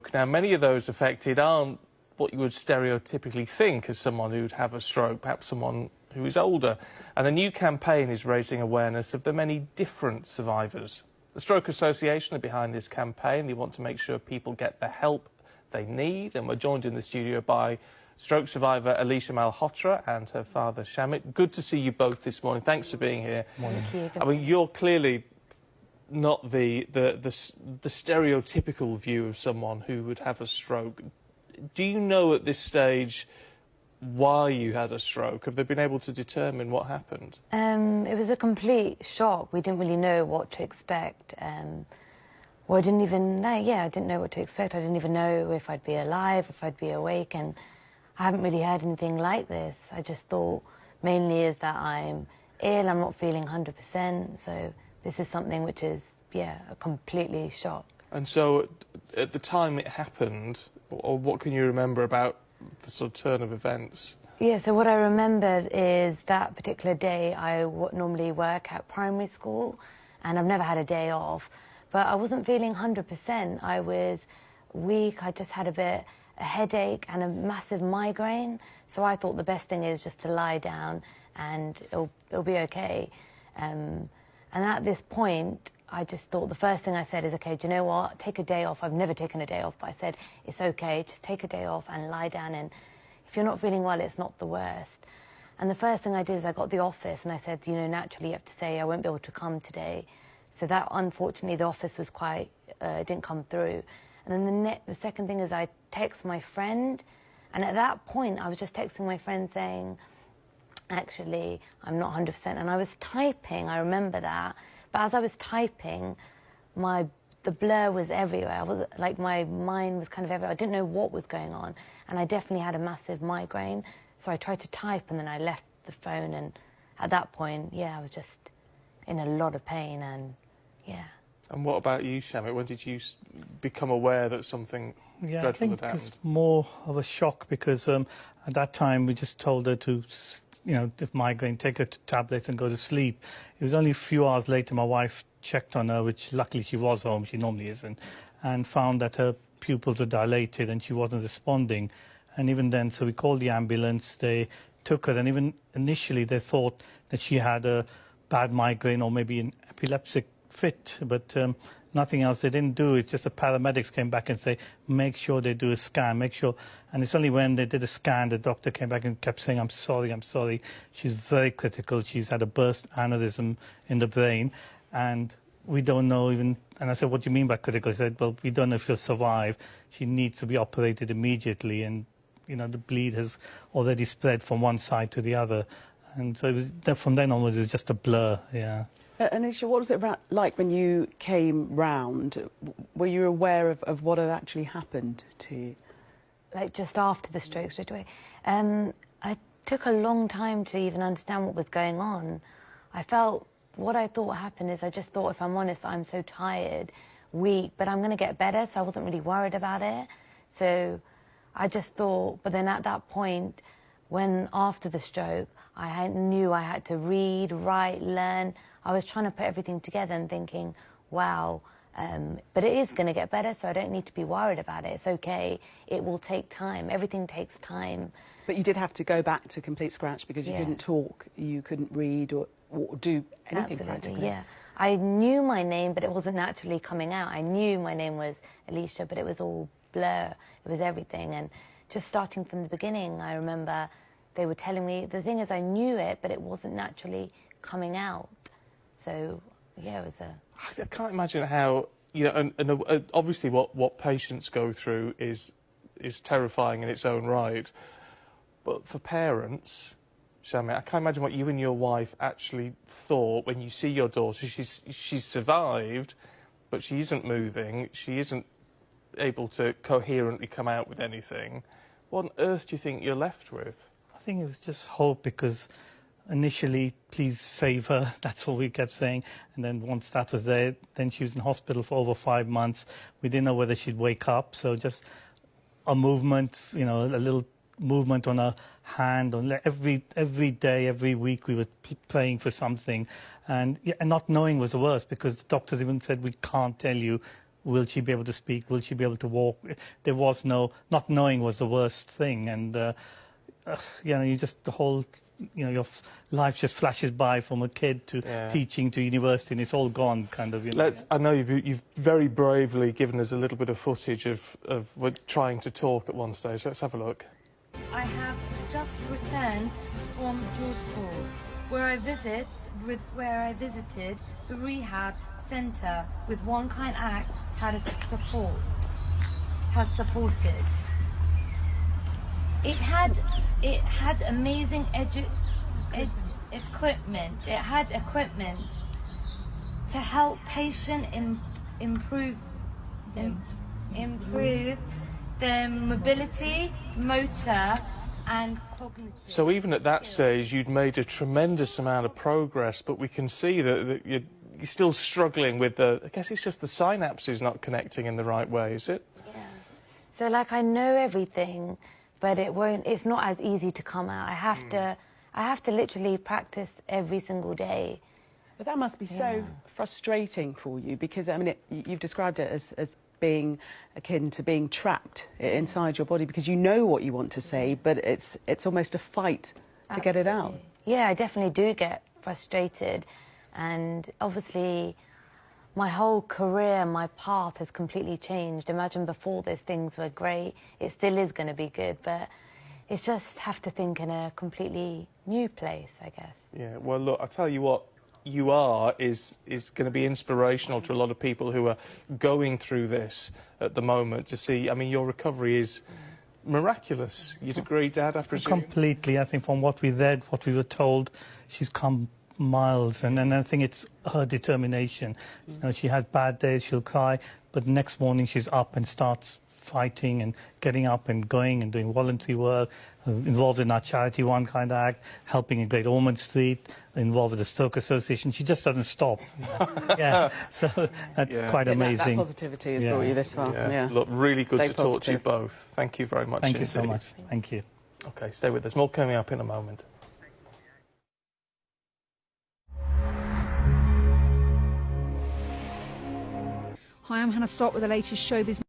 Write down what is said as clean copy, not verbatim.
stroke. Now, many of those affected aren't what you would stereotypically think as someone who'd have a stroke, perhaps someone who is older. And a new campaign is raising awareness of the many different survivors. The Stroke Association are behind this campaign. They want to make sure people get the help they need. And we're joined in the studio by stroke survivor Alisha Malhotra and her father Shamit. Good to see you both this morning. Thanks for being here. Thank you. I mean, you're clearly not the stereotypical view of someone who would have a stroke. Do you know at this stage why you had a stroke? Have they been able to determine what happened? It was a complete shock. We didn't really know what to expect. Well, I didn't even know, I didn't know what to expect. I didn't even know if I'd be alive, if I'd be awake, and I haven't really heard anything like this. I just thought mainly is that I'm ill, I'm not feeling 100%, so this is something which is, a completely shock. And so at the time it happened, or what can you remember about the sort of turn of events? Yeah, so what I remembered is that particular day I normally work at primary school, and I've never had a day off, but I wasn't feeling 100%. I was weak, I just had a headache and a massive migraine, so I thought the best thing is just to lie down and it'll be okay. And at this point, I just thought the first thing I said is, okay, do you know what? Take a day off. I've never taken a day off, but I said, it's okay, just take a day off and lie down, and if you're not feeling well, it's not the worst. And the first thing I did is I got the office and I said, you know, naturally you have to say I won't be able to come today. So that, unfortunately, the office was quite, it didn't come through. And then the second thing is I text my friend, and at that point I was just texting my friend saying, actually, I'm not 100%. And I was typing, I remember that. But as I was typing, the blur was everywhere. I was, like, my mind was kind of everywhere. I didn't know what was going on. And I definitely had a massive migraine. So I tried to type, and then I left the phone. And at that point, I was just in a lot of pain, and And what about you, Shamit? When did you become aware that something dreadful had happened? I think it's more of a shock because at that time we just told her to, if migraine, take her to tablets and go to sleep. It was only a few hours later my wife checked on her, which luckily she was home, she normally isn't, and found that her pupils were dilated and she wasn't responding. And even then, so we called the ambulance, they took her, and even initially they thought that she had a bad migraine or maybe an epileptic fit, but nothing else. They didn't do it. Just the paramedics came back and say, make sure they do a scan, make sure. And it's only when they did a scan, the doctor came back and kept saying, I'm sorry. She's very critical. She's had a burst aneurysm in the brain, and we don't know even. And I said, what do you mean by critical? She said, well, we don't know if she'll survive. She needs to be operated immediately, and the bleed has already spread from one side to the other. And so it was, from then onwards, it was just a blur. Alisha, what was it like when you came round? Were you aware of what had actually happened to you? Like just after the stroke, straight away. I took a long time to even understand what was going on. What I thought happened is I just thought, if I'm honest, I'm so tired, weak, but I'm going to get better, so I wasn't really worried about it. So I just thought, but then at that point, after the stroke, I knew I had to read, write, learn. I was trying to put everything together and thinking, wow, but it is going to get better, so I don't need to be worried about it. It's okay. It will take time. Everything takes time. But you did have to go back to complete scratch because you couldn't talk, you couldn't read or do anything practically. Yeah. I knew my name, but it wasn't naturally coming out. I knew my name was Alisha, but it was all blur. It was everything. And just starting from the beginning, I remember they were telling me, the thing is I knew it, but it wasn't naturally coming out. So, it was I can't imagine how, and obviously what patients go through is terrifying in its own right. But for parents, Shamit, I can't imagine what you and your wife actually thought when you see your daughter. She's survived, but she isn't moving. She isn't able to coherently come out with anything. What on earth do you think you're left with? I think it was just hope, because initially, please save her, that's all we kept saying. And then once that was there, then she was in hospital for over 5 months. We didn't know whether she'd wake up, so just a movement, a little movement on her hand. Every day, every week, we were praying for something. And not knowing was the worst, because the doctors even said, we can't tell you Will she be able to speak? Will she be able to walk? There was no, not knowing was the worst thing. And, you know, you just, the whole, you know, your life just flashes by from a kid to teaching to university, and it's all gone, kind of, you know. I know you've very bravely given us a little bit of footage of trying to talk at one stage. Let's have a look. I have just returned from George Hall, where I visited the rehab centre with One Kind Act has supported. It had amazing equipment. It had equipment to help patient improve their mobility, motor, and cognitive. So even at that stage, you'd made a tremendous amount of progress, but we can see that you're still struggling with the... I guess it's just the synapses not connecting in the right way, is it? Yeah. So, like, I know everything, but it's not as easy to come out. I have to literally practice every single day. But that must be so frustrating for you, because, I mean, you've described it as being akin to being trapped inside your body, because you know what you want to say, but it's almost a fight to get it out. Yeah, I definitely do get frustrated, and obviously my whole career, my path has completely changed. Imagine before this, things were great. It still is going to be good, but it's just have to think in a completely new place, I guess. Yeah, well, look, I'll tell you what you are is going to be inspirational to a lot of people who are going through this at the moment to see. I mean, your recovery is miraculous. You'd agree, Dad, I presume? Completely. I think from what we read, what we were told, she's come miles, and I think it's her determination. You know, she has bad days, she'll cry, but next morning she's up and starts fighting and getting up and going and doing voluntary work, involved in our charity One Kind Act, helping in Great Ormond Street, involved with the Stoke Association. She just doesn't stop. Yeah, so that's quite amazing. That positivity has brought you this far. Yeah. Look, really good Stay to talk to you positive. both. Thank you very much. Thank you so much. Thank you. OK, stay with us. More coming up in a moment. Hi, I'm Hannah Stott with the latest showbiz.